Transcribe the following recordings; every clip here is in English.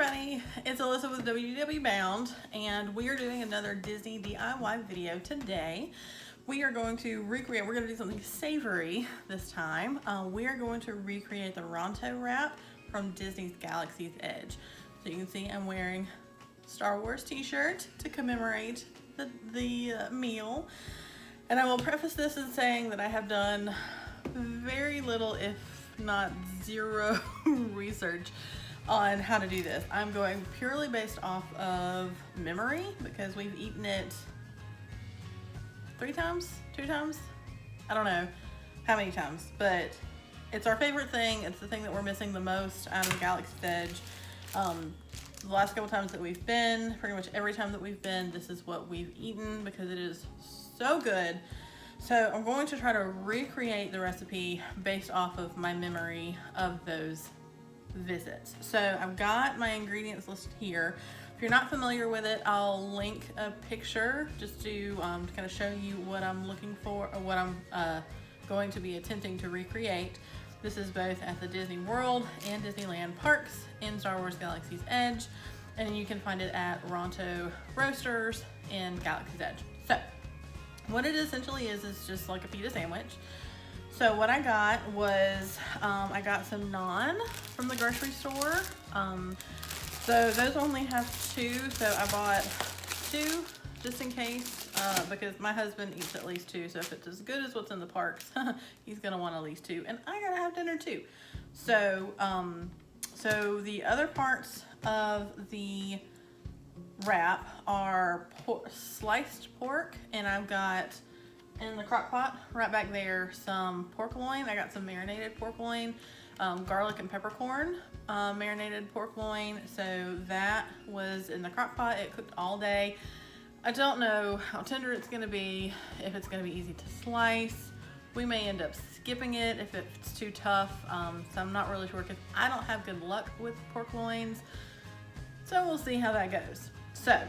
everybody, it's Alyssa with WDW Bound, and we are doing another Disney DIY video today. We are going to recreate, we're going to do something savory this time. We are going to recreate the Ronto Wrap from Disney's Galaxy's Edge. So you can see I'm wearing Star Wars t-shirt to commemorate the meal. And I will preface this in saying that I have done very little, if not zero, research on how to do this. I'm going purely based off of memory because we've eaten it 3 times, 2 times, I don't know how many times, but it's our favorite thing. It's the thing that we're missing the most out of the Galaxy's Edge. The last couple times that we've been, pretty much every time that we've been, this is what we've eaten because it is so good. So I'm going to try to recreate the recipe based off of my memory of those visits. So I've got my ingredients listed here. If you're not familiar with it, I'll link a picture just to kind of show you what I'm looking for, or what I'm going to be attempting to recreate. This is both at the Disney World and Disneyland parks in Star Wars Galaxy's Edge, and you can find it at Ronto Roasters in Galaxy's Edge. So what it essentially is just like a pita sandwich. So what I got was, I got some naan from the grocery store. So those only have 2, so I bought 2 just in case, because my husband eats at least 2, so if it's as good as what's in the parks, he's gonna want at least 2, and I gotta have dinner too. So, so the other parts of the wrap are sliced pork, and I've got in the crock pot right back there some pork loin. I got some marinated pork loin, garlic and peppercorn marinated pork loin. So that was in the crock pot. It cooked all day. I don't know how tender it's gonna be, if it's gonna be easy to slice. We may end up skipping it if it's too tough. So I'm not really sure because I don't have good luck with pork loins. So we'll see how that goes. So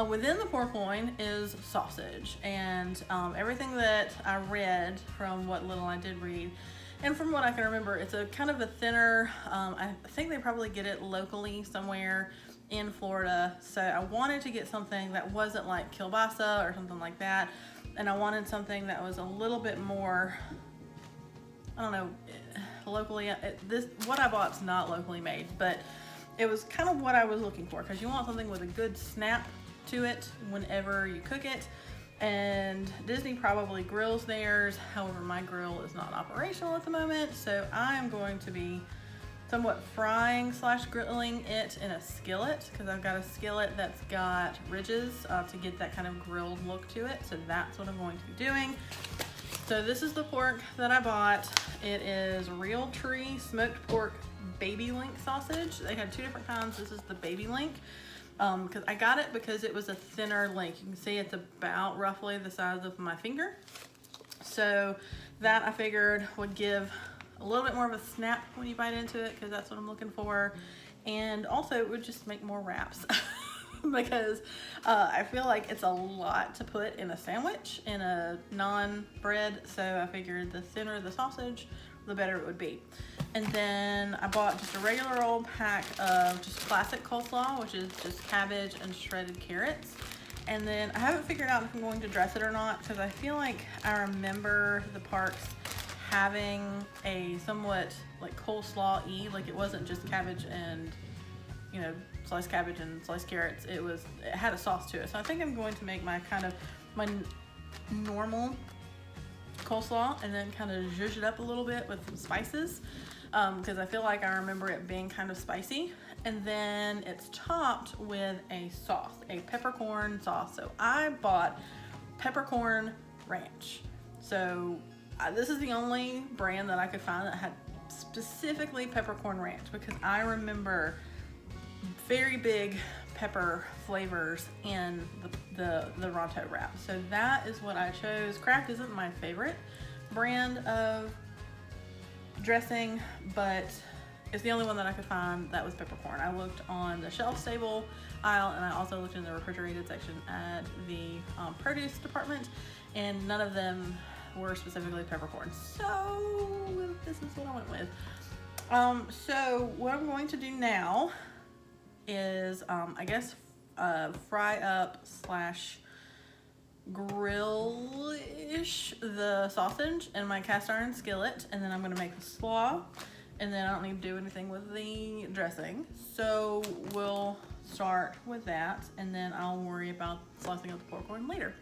within the pork loin is sausage, and everything that I read from what little I did read, and from what I can remember, it's a kind of a thinner, I think they probably get it locally somewhere in Florida. So I wanted to get something that wasn't like kielbasa or something like that, and I wanted something that was a little bit more, I don't know, locally, what I bought's not locally made, but it was kind of what I was looking for, because you want something with a good snap to it whenever you cook it. And Disney probably grills theirs, however my grill is not operational at the moment, so I am going to be somewhat frying / grilling it in a skillet, because I've got a skillet that's got ridges to get that kind of grilled look to it. So that's what I'm going to be doing. So this is the pork that I bought. It is Realtree smoked pork baby link sausage. They had 2 different kinds. This is the baby link. Because I got it because it was a thinner link. You can see it's about roughly the size of my finger. So that I figured would give a little bit more of a snap when you bite into it, because that's what I'm looking for. And also it would just make more wraps because I feel like it's a lot to put in a sandwich, in a non-bread. So I figured the thinner the sausage, the better it would be. And then I bought just a regular old pack of just classic coleslaw, which is just cabbage and shredded carrots. And then I haven't figured out if I'm going to dress it or not, because I feel like I remember the parks having a somewhat like coleslaw-y, like it wasn't just cabbage and, you know, sliced cabbage and sliced carrots. It had a sauce to it. So I think I'm going to make my normal coleslaw and then kind of zhuzh it up a little bit with some spices, because I feel like I remember it being kind of spicy. And then it's topped with a sauce, a peppercorn sauce. So I bought peppercorn ranch. So this is the only brand that I could find that had specifically peppercorn ranch, because I remember very big pepper flavors in the Ronto Wrap. So that is what I chose. Kraft isn't my favorite brand of dressing, but it's the only one that I could find that was peppercorn. I looked on the shelf stable aisle, and I also looked in the refrigerated section at the produce department, and none of them were specifically peppercorn. So this is what I went with. So what I'm going to do now is, I guess, fry up slash grill-ish the sausage in my cast iron skillet, and then I'm gonna make the slaw, and then I don't need to do anything with the dressing. So we'll start with that, and then I'll worry about slicing up the popcorn later.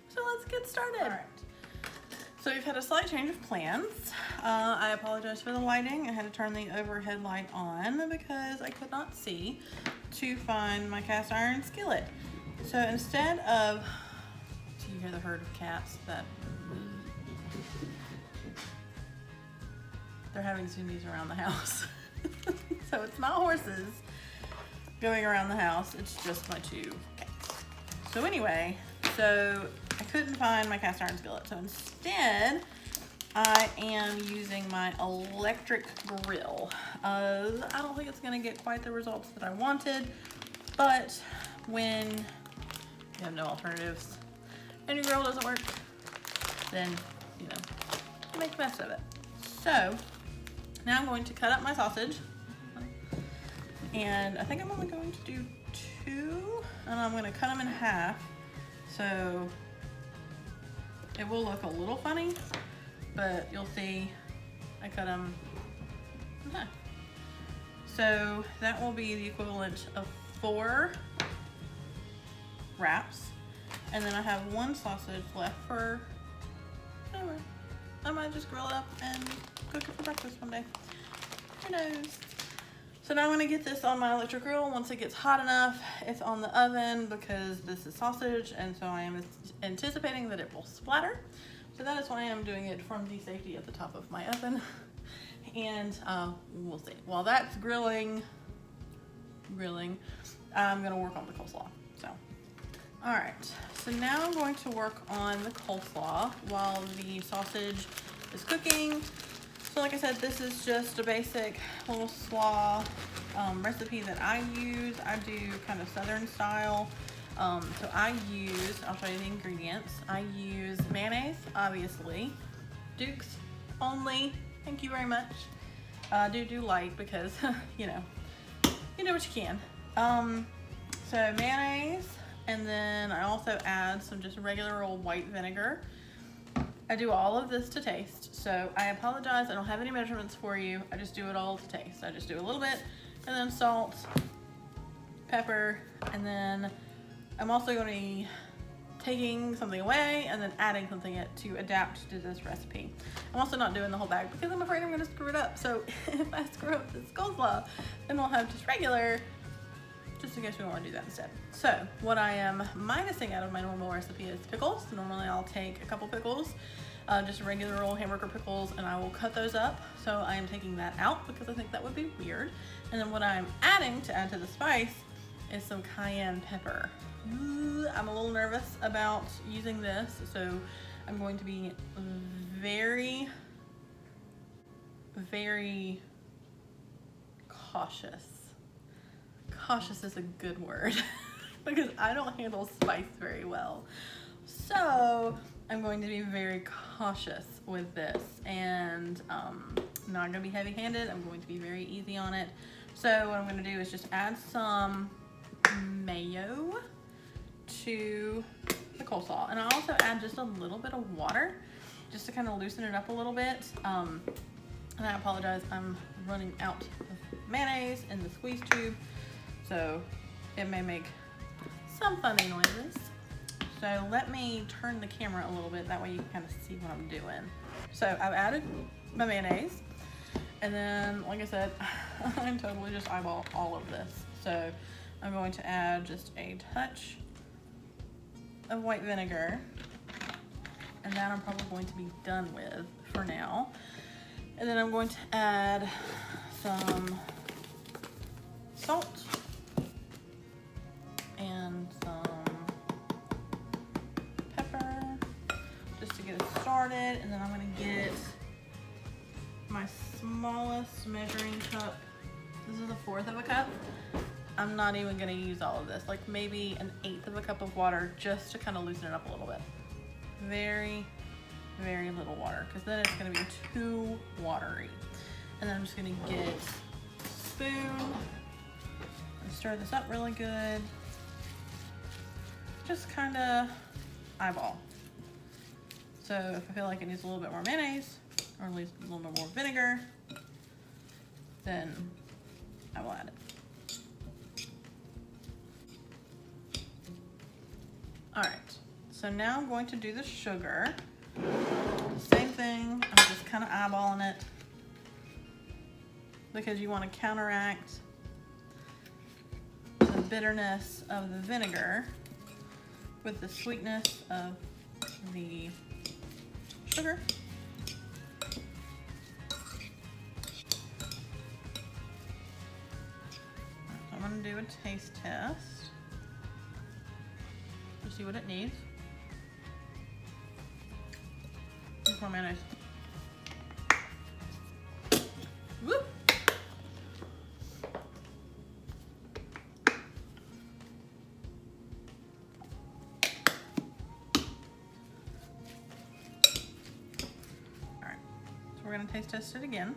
So let's get started. All right. So we've had a slight change of plans. I apologize for the lighting. I had to turn the overhead light on because I could not see to find my cast iron skillet. So instead of, do you hear the herd of cats that they're having zoomies around the house? So it's not horses going around the house, it's just my two cats. So anyway, so I couldn't find my cast iron skillet, so instead I am using my electric grill. I don't think it's gonna get quite the results that I wanted, but when you have no alternatives and your grill doesn't work, then, you know, you make the best of it. So now I'm going to cut up my sausage, and I think I'm only going to do 2, and I'm gonna cut them in half. So it will look a little funny, but you'll see I cut them in half. So that will be the equivalent of 4 wraps. And then I have 1 sausage left for, anyway, I might just grill it up and cook it for breakfast one day. Who knows? So now I'm gonna get this on my electric grill. Once it gets hot enough, it's on the oven because this is sausage, and so I am anticipating that it will splatter. So that is why I'm doing it from the safety at the top of my oven. And we'll see. While that's grilling, I'm gonna work on the coleslaw. So, all right. So now I'm going to work on the coleslaw while the sausage is cooking. So like I said, this is just a basic little slaw recipe that I use. I do kind of southern style. So I use, I'll show you the ingredients. I use mayonnaise, obviously. Duke's only, thank you very much. Do light because, you know what you can. So mayonnaise, and then I also add some just regular old white vinegar. I do all of this to taste, so I apologize, I don't have any measurements for you. I just do it all to taste. I just do a little bit, and then salt, pepper, and then I'm also going to be taking something away and then adding something to adapt to this recipe. I'm also not doing the whole bag because I'm afraid I'm going to screw it up. So if I screw up this coleslaw, then we'll have just regular, just in case we want to do that instead. So what I am minusing out of my normal recipe is pickles. Normally I'll take a couple pickles, just regular old hamburger pickles, and I will cut those up. So I am taking that out because I think that would be weird. And then what I'm adding to add to the spice is some cayenne pepper. I'm a little nervous about using this, so I'm going to be very, very cautious. Cautious is a good word because I don't handle spice very well. So I'm going to be very cautious with this, and not gonna be heavy-handed. I'm going to be very easy on it. So what I'm gonna do is just add some mayo to the coleslaw, and I also add just a little bit of water just to kind of loosen it up a little bit. And I apologize, I'm running out of mayonnaise in the squeeze tube, so it may make some funny noises. So let me turn the camera a little bit, that way you can kind of see what I'm doing. So I've added my mayonnaise, and then like I said, I'm totally just eyeball all of this. So I'm going to add just a touch of white vinegar, and that I'm probably going to be done with for now. And then I'm going to add some salt and some pepper just to get it started. And then I'm going to get my smallest measuring cup. This is 1/4 of a cup. I'm not even gonna use all of this, like maybe 1/8 of a cup of water just to kind of loosen it up a little bit. Very, very little water, because then it's gonna be too watery. And then I'm just gonna get a spoon and stir this up really good. Just kind of eyeball. So if I feel like it needs a little bit more mayonnaise, or at least a little bit more vinegar, then I will add it. All right, so now I'm going to do the sugar. Same thing, I'm just kind of eyeballing it because you want to counteract the bitterness of the vinegar with the sweetness of the sugar. I'm going to do a taste test to see what it needs. More mayonnaise. Woo! Alright, so we're going to taste test it again.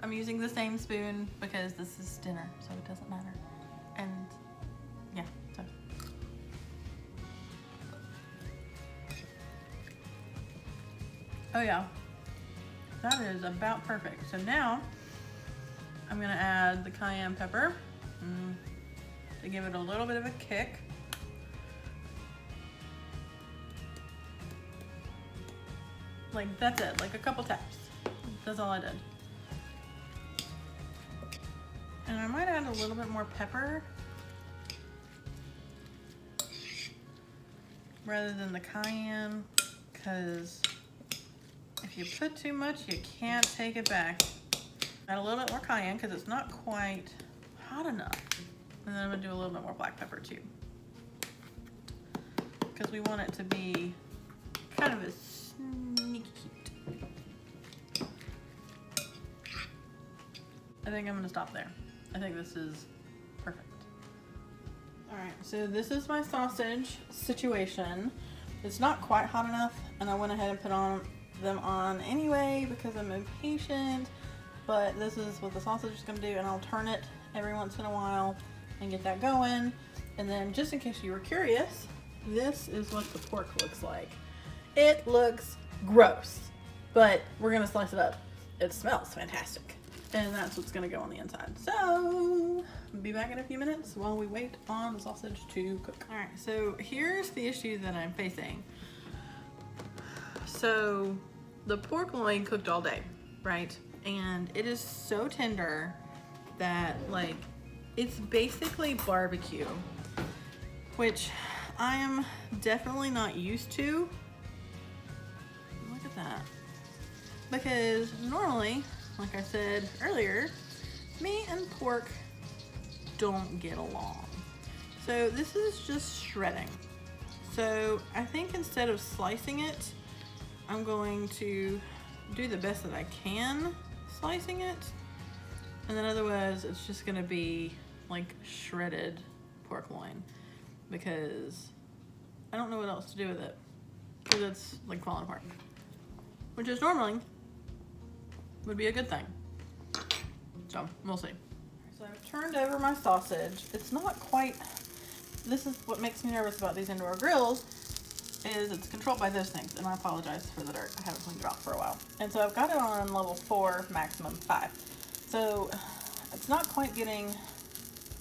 I'm using the same spoon because this is dinner, so it doesn't matter. And yeah, so. Oh yeah, that is about perfect. So now I'm gonna add the cayenne pepper to give it a little bit of a kick. Like that's it, like a couple taps. That's all I did. And I might add a little bit more pepper rather than the cayenne, because if you put too much, you can't take it back. Add a little bit more cayenne because it's not quite hot enough. And then I'm gonna do a little bit more black pepper too, because we want it to be kind of a sneaky heat. I think I'm gonna stop there. I think this is perfect. All right, so this is my sausage situation. It's not quite hot enough, and I went ahead and put them on anyway because I'm impatient, but this is what the sausage is gonna do, and I'll turn it every once in a while and get that going. And then just in case you were curious, this is what the pork looks like. It looks gross, but we're gonna slice it up. It smells fantastic. And that's what's gonna go on the inside. So, I'll be back in a few minutes while we wait on the sausage to cook. All right, so here's the issue that I'm facing. So, the pork loin cooked all day, right? And it is so tender that, like, it's basically barbecue, which I am definitely not used to. Look at that. Because normally, like I said earlier, meat and pork don't get along. So this is just shredding. So I think instead of slicing it, I'm going to do the best that I can slicing it. And then otherwise it's just gonna be like shredded pork loin, because I don't know what else to do with it, because it's like falling apart, which is normally would be a good thing. So we'll see. So I've turned over my sausage. It's not quite, this is what makes me nervous about these indoor grills, is it's controlled by those things, and I apologize for the dirt. I haven't cleaned it off for a while. And so I've got it on level 4, maximum 5. So it's not quite getting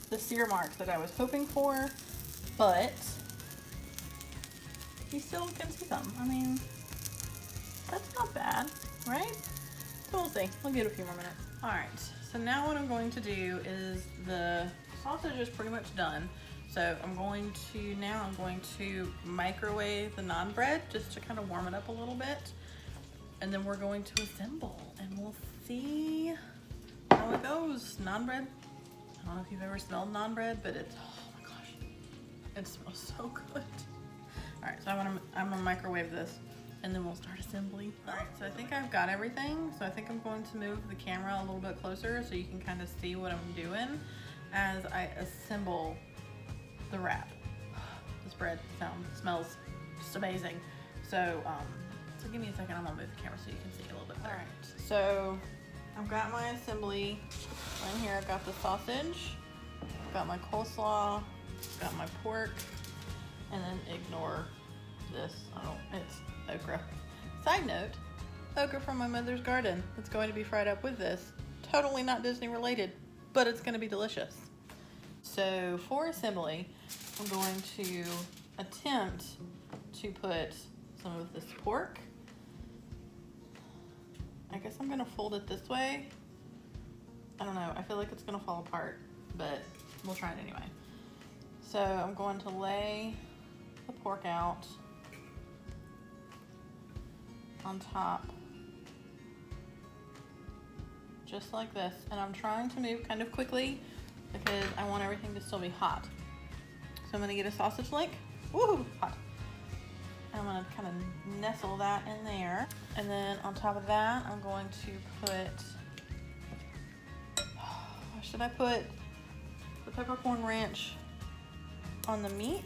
the sear mark that I was hoping for, but you still can see some. I mean, that's not bad, right? So we'll see. We'll give it a few more minutes. All right, so now what I'm going to do is, the sausage is pretty much done. So I'm going to microwave the naan bread just to kind of warm it up a little bit. And then we're going to assemble, and we'll see how it goes. Naan bread, I don't know if you've ever smelled naan bread, but it's, oh my gosh, it smells so good. All right, so I'm gonna microwave this, and then we'll start assembly. All right, so I think I've got everything. So I think I'm going to move the camera a little bit closer so you can kind of see what I'm doing as I assemble the wrap. This bread smells just amazing. So, so give me a second, I'm gonna move the camera so you can see a little bit better. All right, so I've got my assembly in here. I've got the sausage Got my coleslaw, got my pork, and then ignore this. It's okra. Side note, okra from my mother's garden. It's going to be fried up with this. Totally not Disney related, but it's going to be delicious. So for assembly, I'm going to attempt to put some of this pork. I guess I'm going to fold it this way. I don't know. I feel like it's going to fall apart, but we'll try it anyway. So I'm going to lay the pork out on top, just like this. And I'm trying to move kind of quickly because I want everything to still be hot. So I'm gonna get a sausage link. Woo, hot. I'm gonna kind of nestle that in there. And then on top of that, I'm going to put, should I put the peppercorn ranch on the meat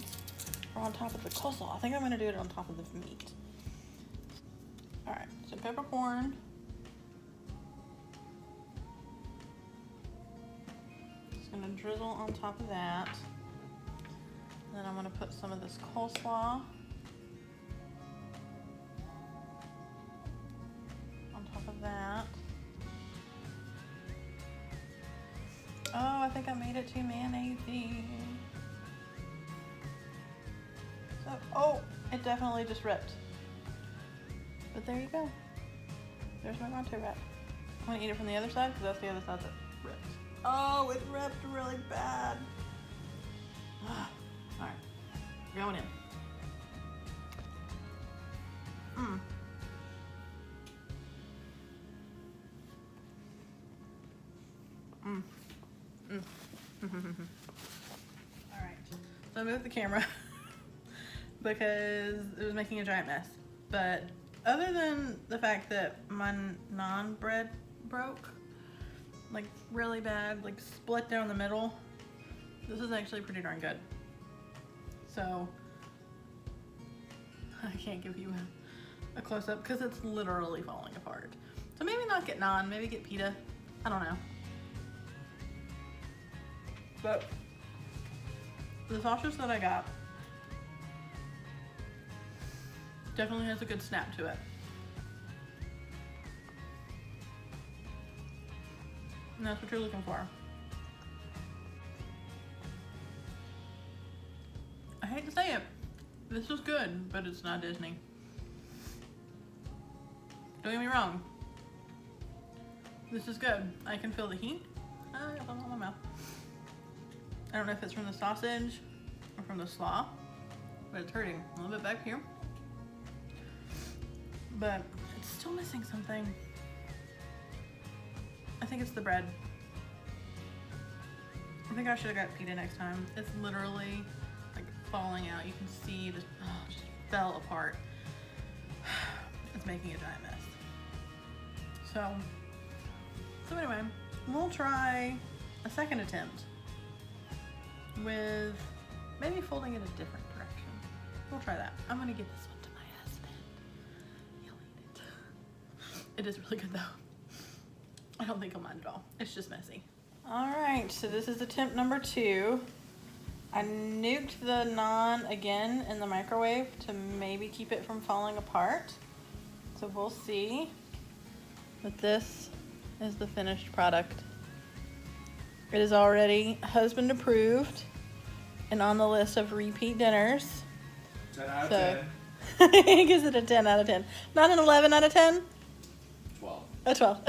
or on top of the coleslaw? I think I'm gonna do it on top of the meat. All right, so peppercorn. Just gonna drizzle on top of that. And then I'm gonna put some of this coleslaw on top of that. Oh, I think I made it too mayonnaisey. So, oh, it definitely just ripped. But there you go. There's my Ronto Wrap. I'm gonna eat it from the other side because that's the other side that ripped. Oh, it ripped really bad. All right, going in. All right, so I moved the camera because it was making a giant mess. But other than the fact that my naan bread broke, like really bad, like split down the middle, this is actually pretty darn good. So I can't give you a close-up because it's literally falling apart. So maybe not get naan, maybe get pita. I don't know. But the sausage that I got definitely has a good snap to it. And that's what you're looking for. I hate to say it, this is good, but it's not Disney. Don't get me wrong. This is good. I can feel the heat. I got something in my mouth. I don't know if it's from the sausage or from the slaw, but it's hurting a little bit back here. But it's still missing something. I think it's the bread. I think I should have got pita next time. It's literally like falling out. You can see this just fell apart. It's making a giant mess. So anyway, we'll try a second attempt with maybe folding it a different direction. We'll try that. I'm gonna give this one to my husband. He'll eat it. It is really good though. I don't think he'll mind at all. It's just messy. All right, so this is attempt number 2. I nuked the naan again in the microwave to maybe keep it from falling apart. So we'll see. But this is the finished product. It is already husband approved and on the list of repeat dinners. 10 out of 10. He gives it a 10 out of 10. Not an 11 out of 10? 12. A 12.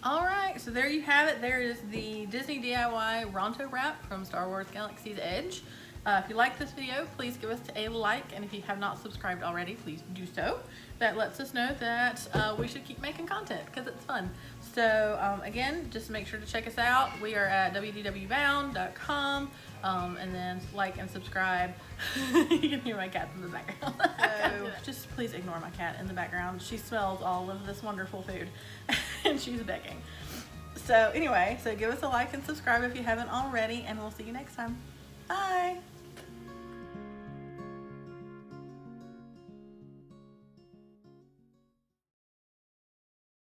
All right, so there you have it. There is the Disney DIY Ronto Wrap from Star Wars Galaxy's Edge. If you like this video, please give us a like, and if you have not subscribed already, please do so. That lets us know that we should keep making content because it's fun. So again, just make sure to check us out. We are at www.bound.com, and then like and subscribe. You can hear my cat in the background. So just please ignore my cat in the background. She smells all of this wonderful food and she's begging. So anyway, so give us a like and subscribe if you haven't already, and we'll see you next time. Bye.